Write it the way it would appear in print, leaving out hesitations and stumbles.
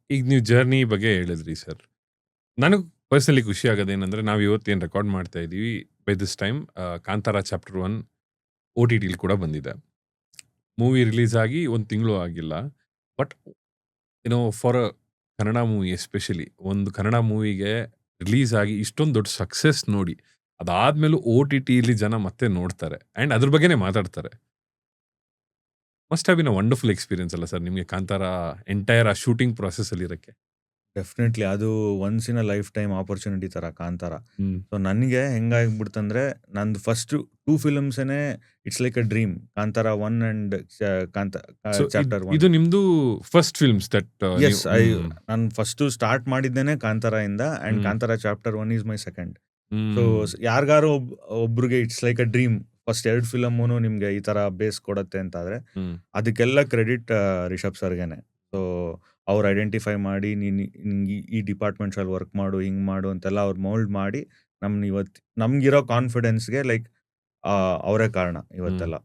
ಈಗ ನೀವು ಜರ್ನಿ ಬಗ್ಗೆ ಹೇಳಿದ್ರಿ ಸರ್. ನನಗೆ ಪರ್ಸನಲಿ ಖುಷಿ ಆಗೋದೇನಂದ್ರೆ, ನಾವು ಇವತ್ತೇನು ರೆಕಾರ್ಡ್ ಮಾಡ್ತಾ ಇದೀವಿ, by this time Kantara chapter 1 OTTಲಿ ಕೂಡ ಬಂದಿದೆ. ಮೂವಿ ರಿಲೀಸ್ ಆಗಿ 1 ತಿಂಗಳು ಆಗಿಲ್ಲ. But for a Kannada movie especially ಒಂದು ಕನ್ನಡ ಮೂವಿಗೆ ರಿಲೀಸ್ ಆಗಿ ಇಷ್ಟೊಂದು ದೊಡ್ಡ ಸಕ್ಸಸ್ ನೋಡಿ, ಅದಾದ್ಮೇಲೂ OTTಲಿ ಜನ ಮತ್ತೆ ನೋಡ್ತಾರೆ ಅಂಡ್ ಅದ್ರ ಬಗ್ಗೆನೇ ಮಾತಾಡ್ತಾರೆ. Must have been a wonderful experience ಅಲ್ಲ ಸರ್ ನಿಮ್ಗೆ ಕಾಂತಾರ ಎಂಟೈರ್ ಆ ಶೂಟಿಂಗ್ ಪ್ರಾಸೆಸ್ ಅಲ್ಲಿ ಇರಕ್ಕೆ? ಡೆಫಿನೆಟ್ಲಿ ಅದು once in a life time opportunity ತರ ಕಾಂತಾರ. ಹ್ಮ್. ಸೊ ನನಗೆ ಹೆಂಗಾಗ್ಬಿಡ್ತಂದ್ರೆ ನಂದು ಫಸ್ಟ್ 2 ಫಿಲ್ಮ್ಸೇನೆ it's like a dream. Kantara 1 and so chapter 1. ಇದು ನಿಮ್ದು ಫಸ್ಟ್ ಫಿಲ್ಮ್ಸ್ ದಟ್ ಎಸ್, ನಾನು ಫಸ್ಟ್ ಸ್ಟಾರ್ಟ್ ಮಾಡಿದ್ದೇನೆ ಕಾಂತಾರ ಇಂದ and Kantara chapter 1 is my second. So ಯಾರಿಗಾರು ಒಬ್ರಿಗೆ it's like a dream first 2 ಫಿಲಮೂನು ನಿಮ್ಗೆ ಈ ತರ ಬೇಸ್ ಕೊಡುತ್ತೆ ಅಂತಾದ್ರೆ ಅದಕ್ಕೆಲ್ಲ ಕ್ರೆಡಿಟ್ ರಿಷಬ್ ಸರ್ಗೆನೆ. ಸೊ ಅವ್ರು ಐಡೆಂಟಿಫೈ ಮಾಡಿ ನಿಂಗೆ ಈ ಡಿಪಾರ್ಟ್ಮೆಂಟ್ಸ್ ಅಲ್ಲಿ ವರ್ಕ್ ಮಾಡು, ಹಿಂಗ್ ಮಾಡು ಅಂತೆಲ್ಲ ಅವ್ರು ಮೌಲ್ಡ್ ಮಾಡಿ ನಮ್ಗಿರೋ ಕಾನ್ಫಿಡೆನ್ಸ್ಗೆ ಲೈಕ್ ಅವರೇ ಕಾರಣ ಇವತ್ತೆಲ್ಲ.